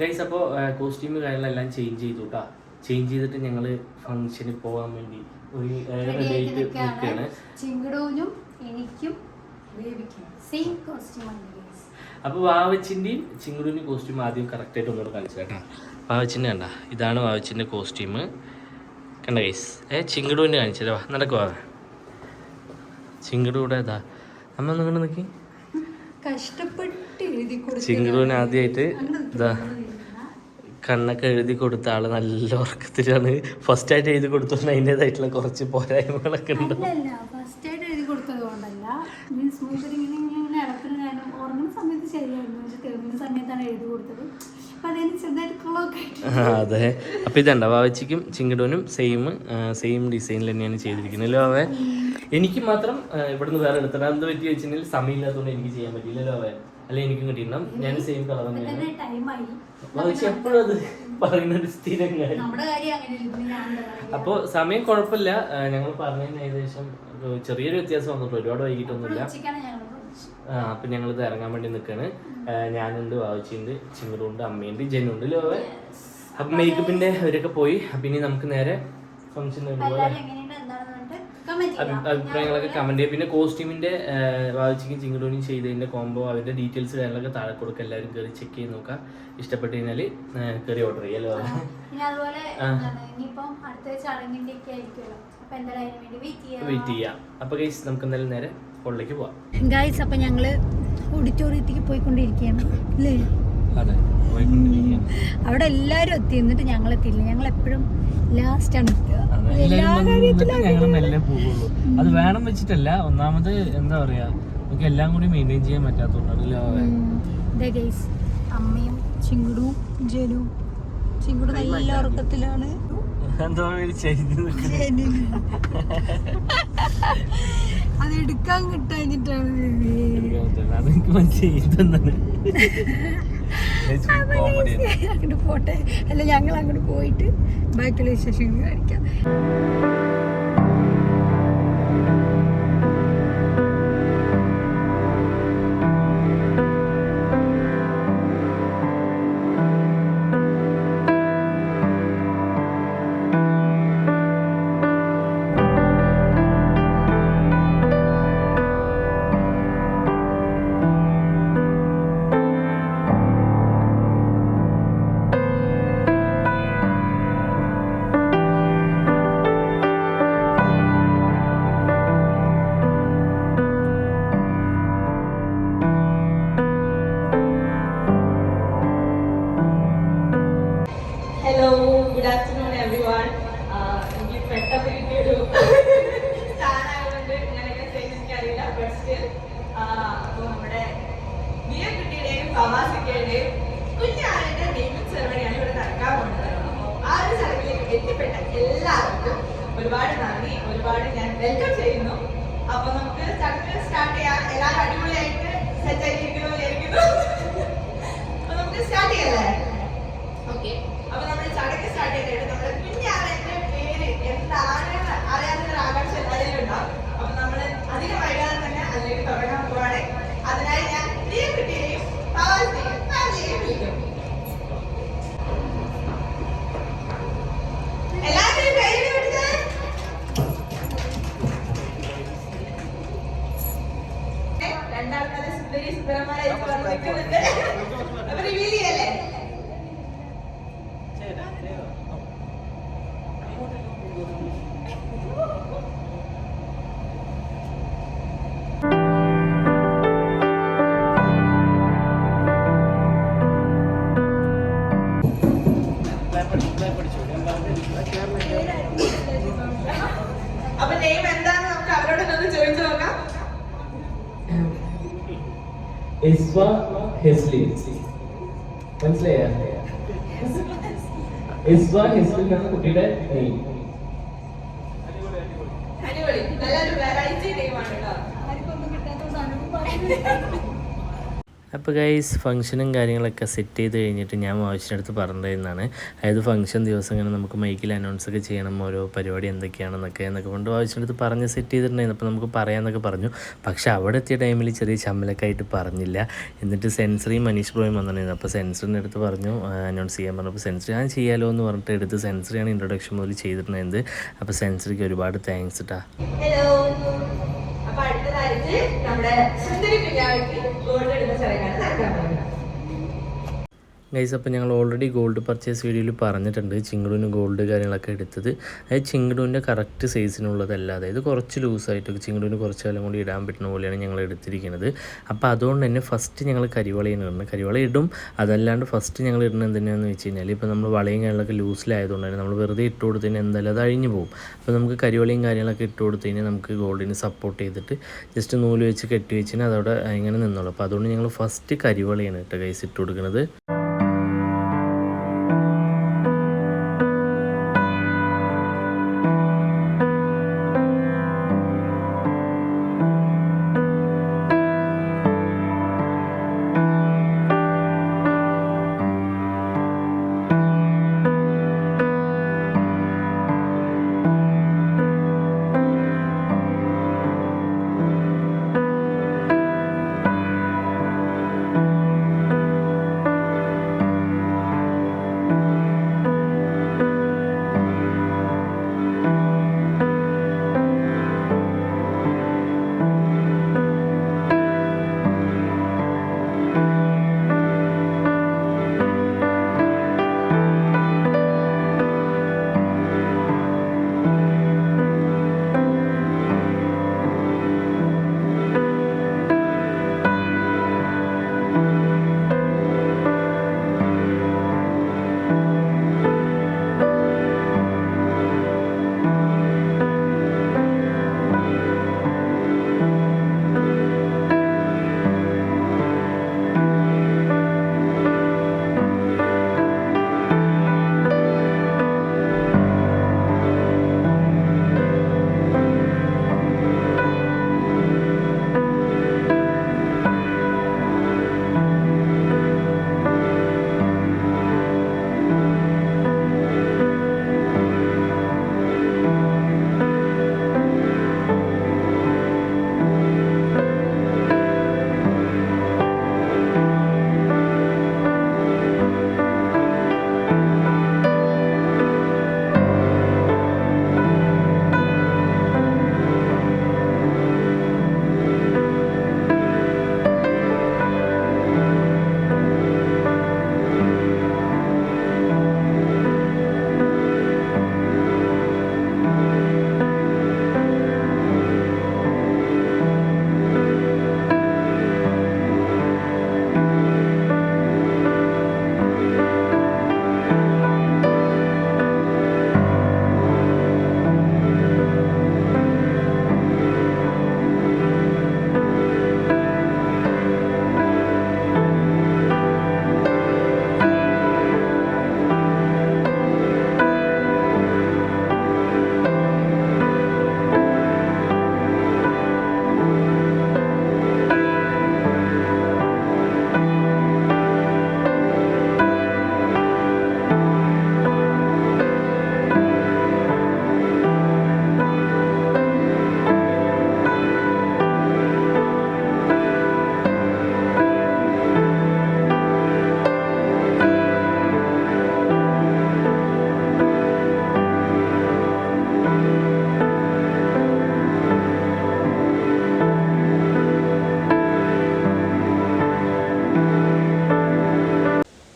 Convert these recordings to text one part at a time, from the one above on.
Guys അപ്പോൾ costume കാര്യങ്ങളെല്ലാം change ചെയ്തു കേട്ടോ. ചേഞ്ച് ചെയ്തിട്ട് ഞങ്ങൾ ഫംഗ്ഷന് പോകാൻ വേണ്ടി ഒരു റെഡിയായിട്ട് നിൽക്കുകയാണ്. ചിങ്കടൂനും എനിക്കും സെയിം കോസ്റ്റ്യൂം. അപ്പോൾ വാവച്ചിൻ്റെയും ചിങ്കടൂൻ്റെയും കോസ്റ്റ്യൂം ആദ്യം കറക്റ്റായിട്ട് ഒന്നുകൂടെ കാണിച്ചു കേട്ടോ. വാവച്ചിൻ്റെ കണ്ട, ഇതാണ് വാവച്ചിൻ്റെ കോസ്റ്റ്യൂം. കണ്ട ഗൈസ്. ചിങ്കടൂൻ്റെ കാണിച്ചല്ലോ. നടക്കുവാ ചിങ്കടൂടെ ഇതാ അമ്മ ഒന്നും കൊണ്ട് നിൽക്കി. കഷ്ടപ്പെട്ട് എഴുതി ചിങ്കടൂന് ആദ്യമായിട്ട് ഇതാ കണ്ണൊക്കെ എഴുതി കൊടുത്ത ആള് നല്ല ഉറക്കത്തിലാണ്. ഫസ്റ്റ് ആയിട്ട് എഴുതി കൊടുത്തോണ്ട് അതിൻ്റെതായിട്ടുള്ള കുറച്ച് പോരായ്മകളൊക്കെ ഉണ്ട്. ഫസ്റ്റ് ആയിട്ട് എഴുതി കൊടുത്തത് കൊണ്ടല്ല, മീൻസ് മൂപ്പര് ഇങ്ങനെ ഇളക്കുന്ന കാര്യം ഉറങ്ങുന്ന സമയത്ത് ശരിയായിരുന്നു, പക്ഷെ തെളിഞ്ഞ സമയത്താണ് എഴുതി കൊടുത്തത്. അപ്പൊ അതിന് ചെറുതായിട്ട് അതെ. അപ്പൊ ഇതണ്ട വാവച്ചിക്കും ചിങ്കടൂനും സെയിം ഡിസൈനിൽ തന്നെയാണ് ചെയ്തിരിക്കുന്നല്ലോ. അവൻ എനിക്ക് മാത്രം ഇവിടുന്ന് വേറെ എടുത്തത് എന്ത് പറ്റി വെച്ചിട്ടുണ്ടെങ്കിൽ സമയമില്ലാത്തതുകൊണ്ട് എനിക്ക് ചെയ്യാൻ പറ്റില്ലല്ലോ. അവൻ അല്ലെ എനിക്കും കിട്ടിയിട്ടുണ്ടാവും. ഞാൻ സെയിം കളർ തന്നെയാണ്. എപ്പോഴും അത് പറയുന്നത് സ്ഥിരം കാര്യം. അപ്പോൾ സമയം കുഴപ്പമില്ല. ഞങ്ങൾ പറഞ്ഞതിന് ഏകദേശം ചെറിയൊരു വ്യത്യാസം വന്നിട്ട് ഒരുപാട് വൈകിട്ടൊന്നുമില്ല. അപ്പൊ ഞങ്ങളിത് ഇറങ്ങാൻ വേണ്ടി നിൽക്കാണ്. ഞാനുണ്ട്, വാവച്ചിയുണ്ട്, ചിങ്ങറുണ്ട്, അമ്മയുണ്ട്, ജനുണ്ട്. അപ്പൊ മേക്കപ്പിന്റെ അവരൊക്കെ പോയി. അപ്പൊ ഇനി നമുക്ക് നേരെ ഫംഗ്ഷൻ അഭിപ്രായങ്ങളൊക്കെ കമന്റ് ചെയ്യാം. പിന്നെ കോസ്റ്റ്യൂമിന്റെ വാവച്ചിക്കും ചിങ്ങടൂനും ചെയ്തതിന്റെ കോംബോ അതിന്റെ ഡീറ്റെയിൽസ് കാര്യങ്ങളൊക്കെ താഴെ കൊടുക്കുക. എല്ലാവരും കയറി ചെക്ക് ചെയ്ത് നോക്കാം. ഇഷ്ടപ്പെട്ട് കഴിഞ്ഞാൽ കയറി ഓർഡർ ചെയ്യാലോ. വെയിറ്റ് ചെയ്യാം. അപ്പൊ ഗൈസ് നമുക്ക് എന്തായാലും നേരെ ഹോളിലേക്ക് പോവാം. ഗൈസ് അപ്പൊ ഞങ്ങള് ഓഡിറ്റോറിയത്തിലേക്ക് പോയിക്കൊണ്ടിരിക്കുകയാണ് അല്ലേ? അതെ, അവിടെ എല്ലാരും എത്തി. എന്നിട്ട് ഞങ്ങൾ എത്തിയില്ല. ഞങ്ങൾ എപ്പോഴും ലാസ്റ്റ് ആണ് എത്തുക. ഞങ്ങൾ മെല്ലെ പോകുള്ളൂ. അത് വേണം വെച്ചിട്ടല്ല, ഒന്നാമത് എന്താ പറയാ, നമുക്ക് എല്ലാം കൂടി മെയിൻറ്റെയിൻ ചെയ്യാൻ പറ്റാത്തതുകൊണ്ടാണ്. അമ്മയും ചിങ്കുടും ജനും. ചിങ്കുട് നല്ല ഉറക്കത്തിലാണ്. അത് എടുക്കാൻ കിട്ടാഞ്ഞിട്ടാണ്. അതെനിക്ക് മനസ്സിലായി. അങ്ങോട്ട് പോട്ടെ. അല്ല, ഞങ്ങൾ അങ്ങോട്ട് പോയിട്ട് ബാക്കിയുള്ള വിശേഷങ്ങൾ കാണിക്കാം. എല്ലാവർക്കും ഒരുപാട് നന്ദി, ഒരുപാട് ഞാൻ വെൽക്കം ചെയ്യുന്നു. അപ്പൊ നമുക്ക് ചടങ്ങ് സ്റ്റാർട്ട് ചെയ്യാം. എല്ലാവരും അടിപൊളിയായിട്ട് സെറ്റ് ആയിരിക്കുന്നു വിചാരിക്കുന്നു. അപ്പൊ നമുക്ക് സ്റ്റാർട്ട് ചെയ്യല്ലേ? ഓക്കെ. അപ്പൊ നമ്മൾ ചടങ്ങ് സ്റ്റാർട്ട് ചെയ്തിട്ട് നമ്മുടെ കുഞ്ഞാവന്റെ പേര് എന്താണെന്ന് അറിയാവുന്ന ആകാംക്ഷ എല്ലാവരും ഉണ്ടാവും. അപ്പൊ നമ്മൾ അധികം വൈകാതെ തന്നെ അതിലേക്ക് തുടങ്ങാൻ പോവാണ്. അതിനായി ഞാൻ പ്രിയ കുട്ടിയെയും ഫവാസിനെയും ഫാമിലിയെയും വിളിക്കും. എല്ലാവരും കയ്യിൽ പിടിച്ച് രണ്ടാൾക്കാരെ സുന്ദരി സുന്ദരന്മാരായിട്ട് നിൽക്കുന്നുണ്ട്. അപ്പൊ റിവീൽ ചെയ്യല്ലേ? അപ്പൊ നെയിം എന്താന്ന് നമുക്ക് അവരോടൊന്ന് ചോദിച്ചു നോക്കാം. മനസ്സിലായ കുട്ടിയുടെ നെയിം. അടിപൊളി, നല്ലൊരു വെറൈറ്റി നെയിമാണ് കേട്ടോ. അപ്പോൾ ഗൈസ് ഫംഗ്ഷനും കാര്യങ്ങളൊക്കെ സെറ്റ് ചെയ്ത് കഴിഞ്ഞിട്ട് ഞാൻ വായിച്ചിനടുത്ത് പറഞ്ഞിരുന്നതാണ്. അതായത് ഫംഗ്ഷൻ ദിവസം ഇങ്ങനെ നമുക്ക് മൈക്കിൽ അനൗൺസ് ഒക്കെ ചെയ്യണം, ഓരോ പരിപാടി എന്നൊക്കെ കൊണ്ട് വായിച്ചിനടുത്ത് പറഞ്ഞ് സെറ്റ് ചെയ്തിട്ടുണ്ടായിരുന്നു. അപ്പോൾ നമുക്ക് പറയാമെന്നൊക്കെ പറഞ്ഞു. പക്ഷേ അവിടെ എത്തിയ ടൈമിൽ ചെറിയ ചമ്മലൊക്കെ ആയിട്ട് പറഞ്ഞില്ല. എന്നിട്ട് സെൻസറിയും മനീഷ് ബ്രോയും വന്നിട്ടുണ്ടായിരുന്നു. അപ്പോൾ സെൻസറിൻ്റെ അടുത്ത് പറഞ്ഞു അനൗൺസ് ചെയ്യാൻ പറഞ്ഞു. അപ്പോൾ സെൻസറി ഞാൻ ചെയ്യാലോ എന്ന് പറഞ്ഞിട്ട് എടുത്ത് സെൻസറിയാണ് ഇൻട്രൊഡക്ഷൻ മുതൽ ചെയ്തിട്ടുണ്ടായിരുന്നത്. അപ്പോൾ സെൻസറിക്ക് ഒരുപാട് താങ്ക്സ് കേട്ടോ. ഹലോ. അപ്പൊ അടുത്തതായിട്ട് നമ്മുടെ സുന്ദരി കുഞ്ഞാവയ്ക്ക് ഗോൾഡ് എടുത്ത ചടങ്ങാണ് നടക്കാൻ പോകുന്നത്. ഗൈസ് അപ്പോൾ ഞങ്ങൾ ഓൾറെഡി ഗോൾഡ് പർച്ചേസ് വീഡിയോയിൽ പറഞ്ഞിട്ടുണ്ട് ചിങ്കിടൂന് ഗോൾഡ് കാര്യങ്ങളൊക്കെ എടുത്തത്. അതായത് ചിങ്കിടൂൻ്റെ കറക്റ്റ് സൈസിനുള്ളതല്ല, അതായത് കുറച്ച് ലൂസായിട്ടൊക്കെ ചിങ്കിടൂന് കുറച്ച് കാലം കൂടി ഇടാൻ പറ്റുന്ന പോലെയാണ് ഞങ്ങൾ എടുത്തിരിക്കുന്നത്. അപ്പോൾ അതുകൊണ്ട് തന്നെ ഫസ്റ്റ് ഞങ്ങൾ കരിവളയാണ് ഇടുന്നത്. കരിവള ഇടും, അതല്ലാണ്ട് ഫസ്റ്റ് ഞങ്ങൾ ഇടുന്നത് എന്തിനാണെന്ന് വെച്ച് കഴിഞ്ഞാൽ ഇപ്പോൾ നമ്മൾ വളയും കാര്യങ്ങളൊക്കെ ലൂസിലായതുകൊണ്ട് തന്നെ നമ്മൾ വെറുതെ ഇട്ട് കൊടുത്തതിന് എന്തായാലും അത് അഴിഞ്ഞു പോകും. അപ്പോൾ നമുക്ക് കരിവളയും കാര്യങ്ങളൊക്കെ ഇട്ട് കൊടുത്തതിന് നമുക്ക് ഗോൾഡിന് സപ്പോർട്ട് ചെയ്തിട്ട് ജസ്റ്റ് നൂല് വെച്ച് കെട്ടി വെച്ചിന് അതവിടെ ഇങ്ങനെ നിന്നോളൂ. അപ്പോൾ അതുകൊണ്ട് ഞങ്ങൾ ഫസ്റ്റ് കരിവളയാണ് കേട്ടോ ഗൈസ് ഇട്ട് കൊടുക്കുന്നത്.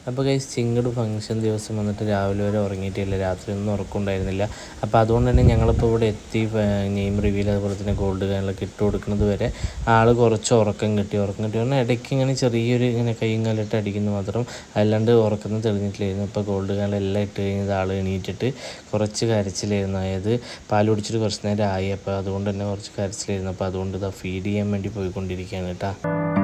അപ്പോൾ ഗൈസ് ചിങ്ങട് ഫംഗ്ഷൻ ദിവസം വന്നിട്ട് രാവിലെ വരെ ഉറങ്ങിയിട്ടില്ല, രാത്രി ഒന്നും ഉറക്കമുണ്ടായിരുന്നില്ല. അപ്പോൾ അതുകൊണ്ട് തന്നെ ഞങ്ങളിപ്പോൾ ഇവിടെ എത്തി നെയിം റിവീൽ അതുപോലെ തന്നെ ഗോൾഡ് കാര്യങ്ങളൊക്കെ ഇട്ട് കൊടുക്കുന്നത് വരെ ആൾ കുറച്ച് ഉറക്കം കിട്ടി പറഞ്ഞാൽ ഇടയ്ക്ക് ഇങ്ങനെ ചെറിയൊരു ഇങ്ങനെ കൈയും കാലിട്ട് അടിക്കുന്നു മാത്രം, അല്ലാണ്ട് ഉറക്കം തെളിഞ്ഞിട്ടില്ലായിരുന്നു. അപ്പോൾ ഗോൾഡ് കാലെല്ലാം ഇട്ട് കഴിഞ്ഞത് ആൾ എണീറ്റിട്ട് കുറച്ച് കരച്ചിലായിരുന്നു. അതായത് പാൽ കുടിച്ചിട്ട് കുറച്ച് നേരം ആയി, അപ്പോൾ അതുകൊണ്ട് തന്നെ കുറച്ച് കരച്ചിലായിരുന്നു. അപ്പോൾ അതുകൊണ്ട് ഇതാ ഫീഡ് ചെയ്യാൻ വേണ്ടി പോയിക്കൊണ്ടിരിക്കുകയാണ് കേട്ടോ.